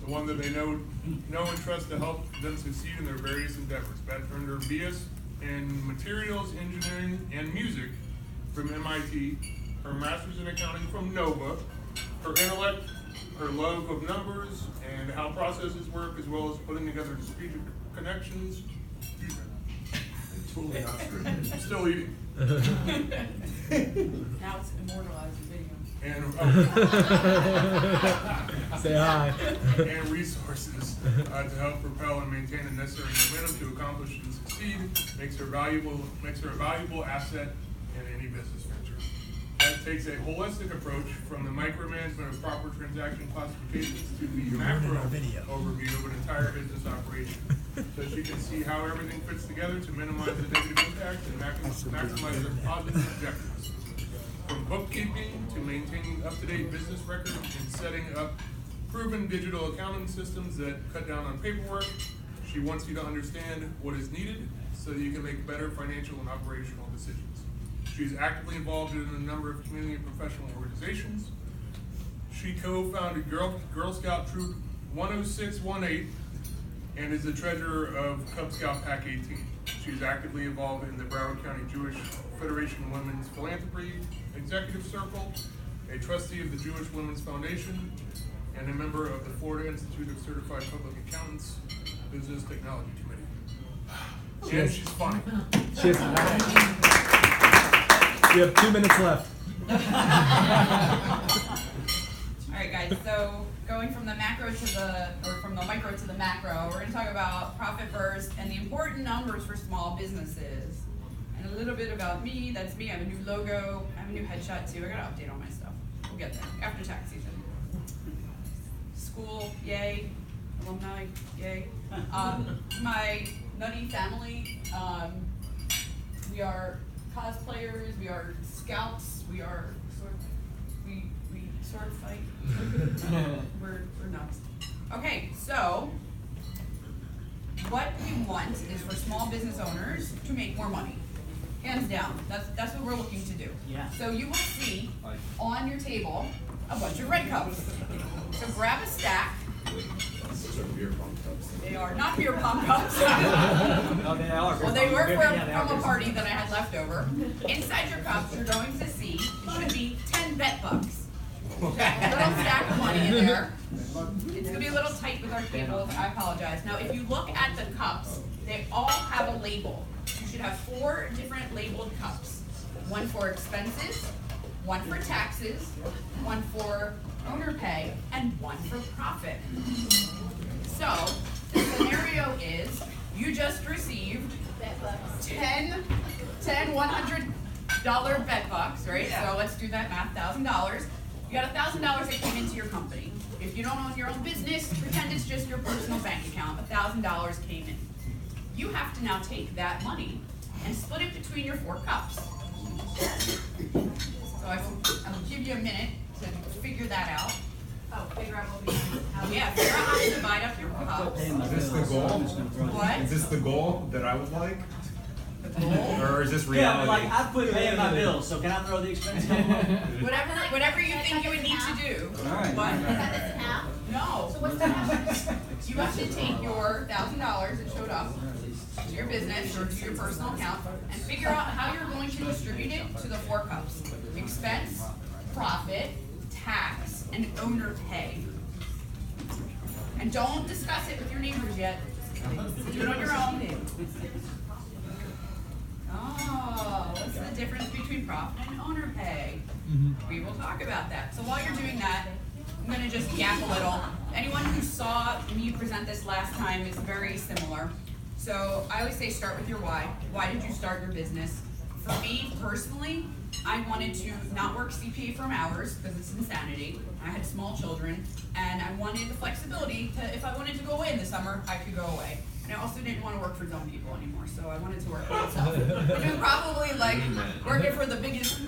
the one that they know and trust to help them succeed in their various endeavors. Beth earned her BS in Materials Engineering and Music from MIT, her Master's in Accounting from NOVA, her intellect, her love of numbers and how processes work, as well as putting together strategic connections. Totally not scripted. I'm still eating. Now it's immortalized in video. And Say hi. and resources to help propel and maintain the necessary momentum to accomplish and succeed makes her a valuable asset in any business venture. That takes a holistic approach from the micromanagement of proper transaction classifications to the macro overview of an entire business operation, so she can see how everything fits together to minimize the negative impact and maximize their positive objectives. From bookkeeping to maintaining up-to-date business records and setting up proven digital accounting systems that cut down on paperwork, she wants you to understand what is needed so that you can make better financial and operational decisions. She's actively involved in a number of community and professional organizations. She co-founded Girl Scout Troop 10618 and is the treasurer of Cub Scout Pack 18. She's actively involved in the Broward County Jewish Federation Women's Philanthropy Executive Circle, a trustee of the Jewish Women's Foundation, and a member of the Florida Institute of Certified Public Accountants Business Technology Committee. And she's funny. You have 2 minutes left. All right, guys. So going from the micro to the macro, we're going to talk about profit first and the important numbers for small businesses, and a little bit about me. That's me. I have a new logo. I have a new headshot too. I got to update all my stuff. We'll get there after tax season. School, yay. Alumni, yay. My nutty family. We are cosplayers, we are scouts, we sword fight. we're nuts. Okay, so what we want is for small business owners to make more money. Hands down. That's what we're looking to do. Yeah. So you will see on your table a bunch of red cups. So grab a stack. Those are beer pong cups. They are not beer pong cups. Oh, they are. Well, they were Yeah, they are. from a party that I had left over. Inside your cups, you're going to see, it should be 10 bet bucks. A little stack of money in there. It's going to be a little tight with our tables. I apologize. Now, if you look at the cups, they all have a label. You should have 4 different labeled cups. One for expenses, one for taxes, one for owner pay, and one for profit. So, the scenario is, you just received 10 $100 bet bucks, right? Yeah. So let's do that math, $1,000. You got $1,000 that came into your company. If you don't own your own business, pretend it's just your personal bank account. $1,000 came in. You have to now take that money and split it between your 4 cups. So I will give you a minute to figure that out. Oh, figure out what we Yeah, figure out how to divide up your cups. Is this the goal? What? Is this the goal that I would like? The goal? Or is this Yeah, reality? like I put paying my bills, so can I throw the expense on? Whatever you think you would need to do. Alright. But half? no. So what's the half? You have to take your $1,000 that showed up to your business or to your personal account and figure out how you're going to distribute it to the 4 cups. Expense, profit, tax, and owner pay. And don't discuss it with your neighbors yet. Do it on your own. Oh, what's the difference between profit and owner pay? We will talk about that. So while you're doing that, I'm going to just yap a little. Anyone who saw me present this last time is very similar. So I always say start with your why. Why did you start your business? For me personally, I wanted to not work CPA firm hours because it's insanity. I had small children and I wanted the flexibility to, if I wanted to go away in the summer, I could go away. And I also didn't want to work for dumb people anymore, so I wanted to work for myself. Which is probably like working for the biggest,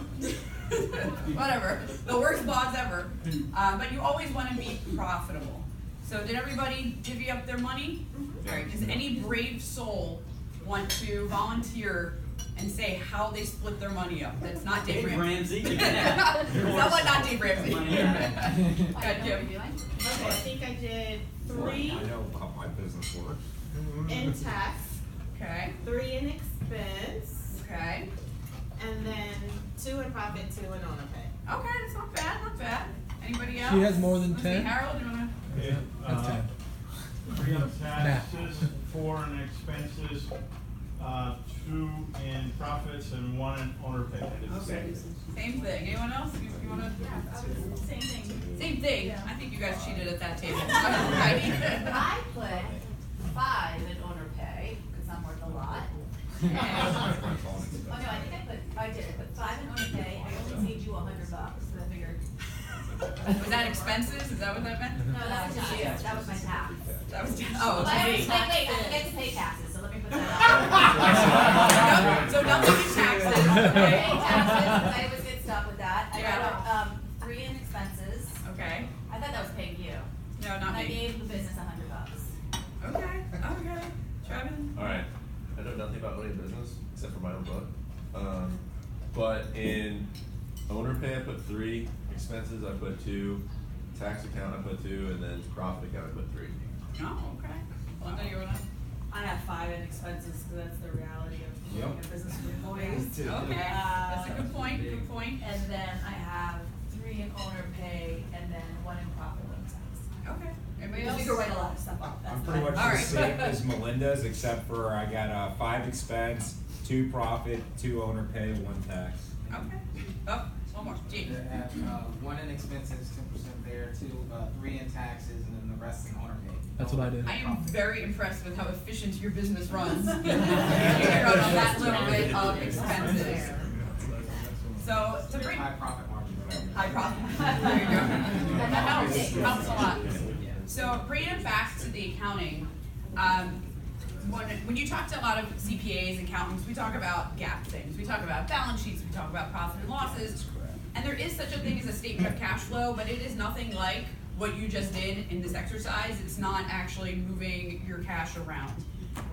whatever, the worst boss ever. But you always want to be profitable. So did everybody divvy up their money? All right, does any brave soul want to volunteer and say how they split their money up. That's not Dave Dave Ramsey. Ramsey. Someone not Dave Ramsey. Money. Good, Kim. Okay, I think I did 3 I know how my business works. in tax, Okay, 3 in expense, okay. and then 2 in profit, 2 in owner pay. Okay, that's not bad, not bad. Anybody else? She has more than Let's see, 10? Harold, you wanna? Yeah, That's 10. 3 in taxes, 4 in expenses, 2 in profits, and 1 in owner pay. I did the same. Same thing. Anyone else? You wanna? Same thing. Same thing. I think you guys cheated at that table. Heidi? I put 5 in owner pay, because I'm worth a lot. Oh no, I think I did, I put 5 in owner pay, I only paid you $100, so I figured. Was that expenses? Is that what that meant? No, that was just you, that was my tax. That was oh, But I okay. was like, wait, I get to pay taxes, so let me put that out. So nothing in taxes. Pay Okay. taxes, I always get stuck with that. I Yeah. wrote, 3 in expenses, Okay. I thought that was paying you. No, And not I me. gave the business $100. Okay. Okay. Trevin? Alright, I know nothing about running a business except for my own book. But in owner pay I put 3, expenses I put 2, tax account I put 2, and then profit account I put 3. Oh, okay. Linda, you wanna? I have 5 in expenses, because that's the reality of running a business with employees. Okay. That's a good point. Good point. And then I have 3 in owner pay, and then 1 in profit and tax. Okay. Anybody Because else? we could write a lot of stuff off. I'm That's pretty much All the right. same as Melinda's, except for I got 5 expense, 2 profit, 2 owner pay, 1 tax. Okay. Oh, one more. Gene. I have 1 in expenses, 10% there, 3 in taxes, and then the rest in owner pay. That's what I did. I am very impressed with how efficient your business runs. You can run on that little bit of expenses. So to bring High profit margin. high profit. There you go. That helps a lot. So bringing it back to the accounting, when you talk to a lot of CPAs, accountants, we talk about GAAP things. We talk about balance sheets. We talk about profit and losses. And there is such a thing as a statement of cash flow, but it is nothing like what you just did in this exercise. It's not actually moving your cash around.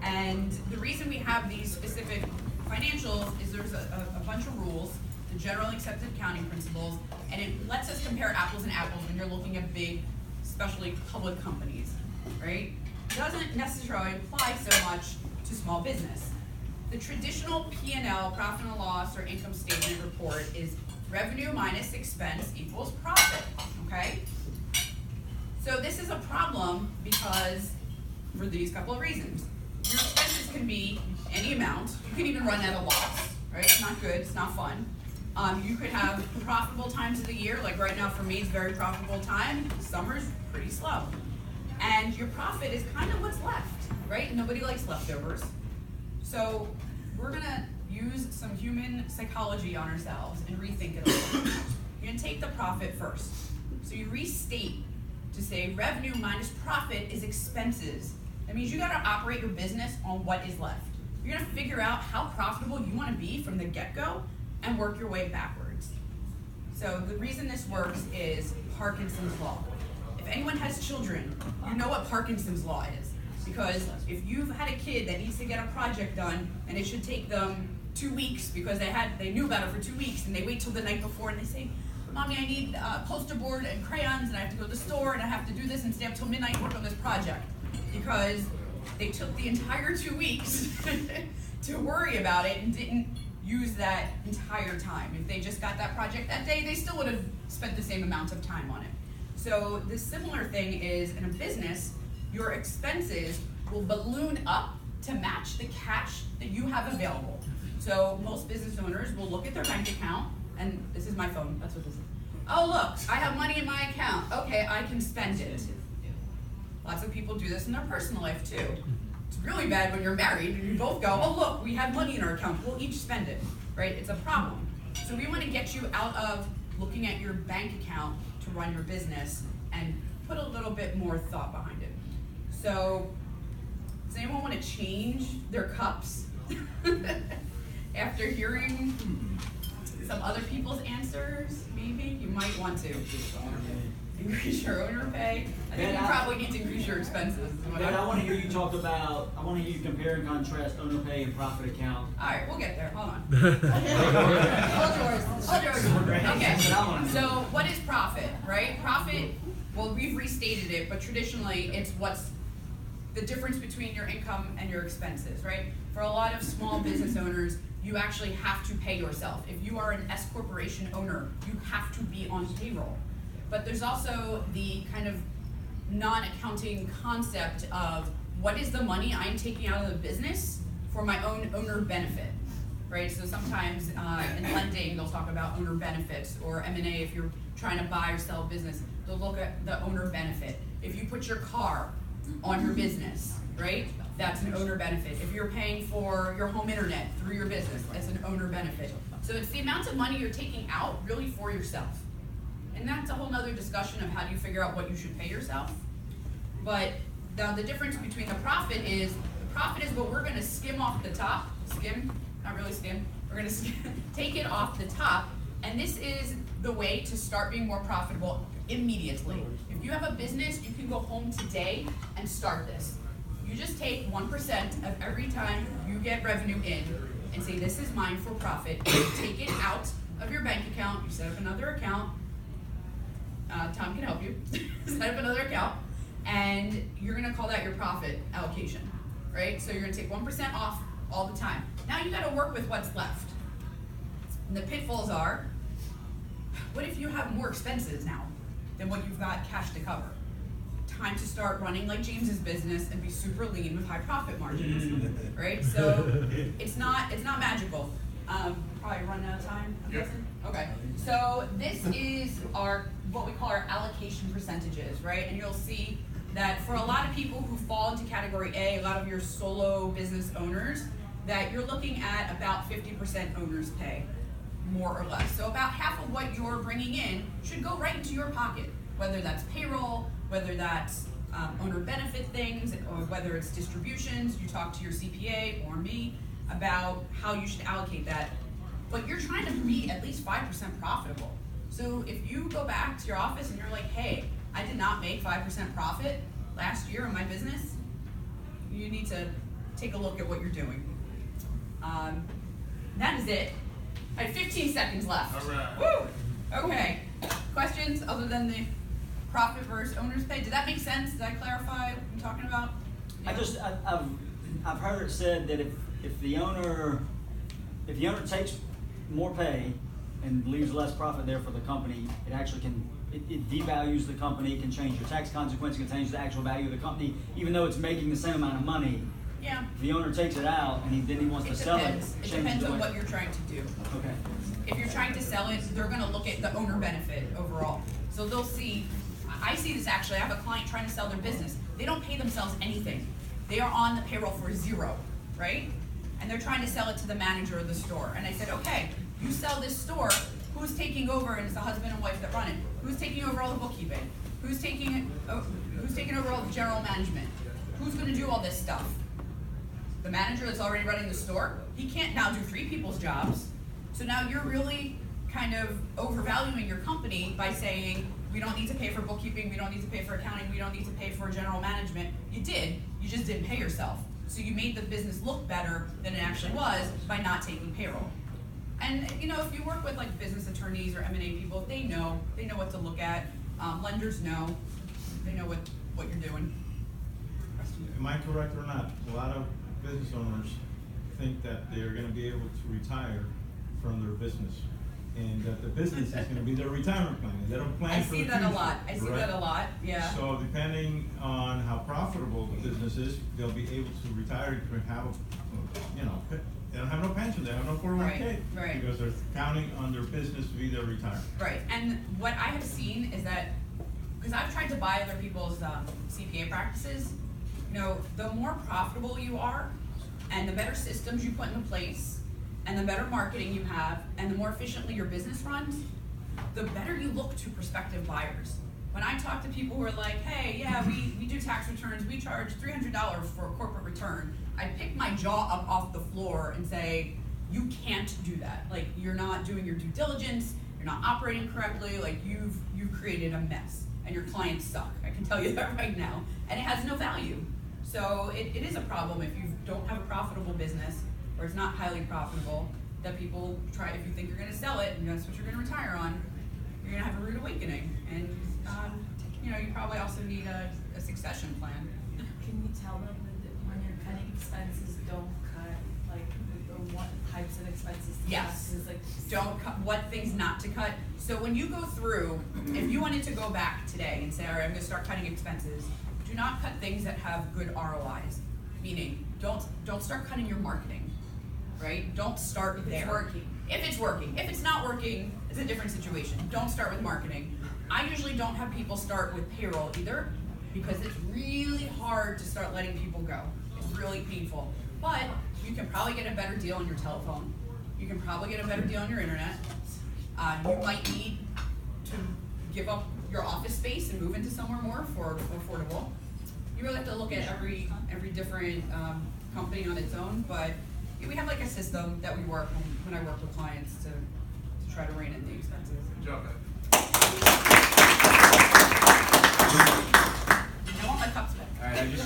And the reason we have these specific financials is there's a bunch of rules, the generally accepted accounting principles, and it lets us compare apples and apples when you're looking at big, especially public companies, right? It doesn't necessarily apply so much to small business. The traditional P&L, profit and loss, or income statement report is revenue minus expense equals profit, okay? So this is a problem because, for these couple of reasons. Your expenses can be any amount. You can even run at a loss, right? It's not good, it's not fun. You could have profitable times of the year, like right now for me it's very profitable time. Summer's pretty slow. And your profit is kind of what's left, right? Nobody likes leftovers. So we're gonna use some human psychology on ourselves and rethink it a little. You're gonna take the profit first. So you restate to say revenue minus profit is expenses. That means you gotta operate your business on what is left. You're gonna figure out how profitable you wanna be from the get-go and work your way backwards. So the reason this works is Parkinson's law. If anyone has children, you know what Parkinson's law is. Because if you've had a kid that needs to get a project done and it should take them 2 weeks because they knew about it for 2 weeks and they wait till the night before and they say, Mommy, I need poster board and crayons and I have to go to the store and I have to do this and stay up till midnight and work on this project. Because they took the entire 2 weeks to worry about it and didn't use that entire time. If they just got that project that day, they still would have spent the same amount of time on it. So the similar thing is in a business, your expenses will balloon up to match the cash that you have available. So most business owners will look at their bank account, and this is my phone, that's what this is. Oh look, I have money in my account. Okay, I can spend it. Lots of people do this in their personal life too. It's really bad when you're married and you both go, oh look, we have money in our account, we'll each spend it, right? It's a problem. So we want to get you out of looking at your bank account to run your business and put a little bit more thought behind it. So, does anyone want to change their cups after hearing some other people's answers? Maybe you might want to increase your owner pay. I think you probably need to increase your expenses. expenses. Dad, I wanna hear you talk about, I wanna hear you compare and contrast owner pay and profit account. Alright, we'll get there, hold on. All yours. Okay, so what is profit, right? Profit, well, we've restated it, but traditionally, it's what's the difference between your income and your expenses, right? For a lot of small business owners, you actually have to pay yourself. If you are an S corporation owner, you have to be on payroll. But there's also the kind of non-accounting concept of what is the money I'm taking out of the business for my own owner benefit, right? So sometimes in lending, they'll talk about owner benefits, or M&A if you're trying to buy or sell a business, they'll look at the owner benefit. If you put your car on your business, right? That's an owner benefit. If you're paying for your home internet through your business, that's an owner benefit. So it's the amount of money you're taking out really for yourself. And that's a whole nother discussion of how do you figure out what you should pay yourself. But now the difference between the profit is what we're gonna skim off the top, not really skim, we're gonna take it off the top, and this is the way to start being more profitable immediately. If you have a business, you can go home today and start this. You just take 1% of every time you get revenue in and say, this is mine for profit. You take it out of your bank account, you set up another account. Tom can help you. Set up another account, and you're gonna call that your profit allocation, right? So you're gonna take 1% off all the time. Now you gotta work with what's left. And the pitfalls are, what if you have more expenses now than what you've got cash to cover? Time to start running like James's business and be super lean with high profit margins, right? So it's not magical. Probably running out of time, I'm guessing? Okay, so this is what we call our allocation percentages, right? And you'll see that for a lot of people who fall into category A, a lot of your solo business owners, that you're looking at about 50% owner's pay, more or less. So about half of what you're bringing in should go right into your pocket, whether that's payroll, whether that's owner benefit things, or whether it's distributions. You talk to your CPA or me about how you should allocate that. But you're trying to be at least 5% profitable. So if you go back to your office and you're like, hey, I did not make 5% profit last year in my business, you need to take a look at what you're doing. That is it. I have 15 seconds left. All right. Woo! Okay. Questions other than the profit versus owner's pay? Did that make sense? Did I clarify what I'm talking about? Yeah. I've heard it said that if the owner takes more pay and leaves less profit there for the company, it actually it devalues the company, it can change your tax consequence, it can change the actual value of the company, even though it's making the same amount of money. Yeah. If the owner takes it out and then he wants to sell it, It depends on what you're trying to do. Okay. If you're trying to sell it, they're gonna look at the owner benefit overall. So they'll see, I see this actually, I have a client trying to sell their business. They don't pay themselves anything. They are on the payroll for zero, right? And they're trying to sell it to the manager of the store. And I said, okay, you sell this store, who's taking over? And it's the husband and wife that run it. Who's taking over all the bookkeeping? Who's taking over all the general management? Who's gonna do all this stuff? The manager that's already running the store, he can't now do 3 people's jobs. So now you're really kind of overvaluing your company by saying, we don't need to pay for bookkeeping, we don't need to pay for accounting, we don't need to pay for general management. You did, you just didn't pay yourself. So you made the business look better than it actually was by not taking payroll. And if you work with like business attorneys or M&A people, they know what to look at. Lenders know, they know what you're doing. Am I correct or not? A lot of business owners think that they're gonna be able to retire from their business, and that the business is gonna be their retirement plan. They don't plan for the future. I see that a lot, yeah. So depending on how profitable the business is, they'll be able to retire to have, they don't have no pension, they have no 401k. Right. Because they're counting on their business to be their retirement. Right, and what I have seen is that, because I've tried to buy other people's CPA practices, the more profitable you are, and the better systems you put into place, and the better marketing you have, and the more efficiently your business runs, the better you look to prospective buyers. When I talk to people who are like, hey, yeah, we do tax returns, we charge $300 for a corporate return, I pick my jaw up off the floor and say, you can't do that. Like, you're not doing your due diligence, you're not operating correctly, like you've created a mess. and your clients suck. I can tell you that right now. And it has no value. So it is a problem if you don't have a profitable business, or it's not highly profitable, that people try, if you think you're gonna sell it and that's what you're gonna retire on, you're gonna have a rude awakening. And you probably also need a succession plan. Can you tell them that when you're cutting expenses, don't cut, like, or what types of expenses to cut? Yes. 'Cause, like, Don't cut, what things not to cut. So when you go through, if you wanted to go back today and say, all right, I'm gonna start cutting expenses, do not cut things that have good ROIs. Meaning, don't start cutting your marketing, right? Don't start there. If it's working. If it's working. If it's not working, it's a different situation. Don't start with marketing. I usually don't have people start with payroll either, because it's really hard to start letting people go. It's really painful. But you can probably get a better deal on your telephone. You can probably get a better deal on your internet. You might need to give up your office space and move into somewhere more affordable. You really have to look at every different company on its own, but we have like a system that we work when I work with clients to try to rein in the expenses. Good job, Ed. I want my cups back. All right, I just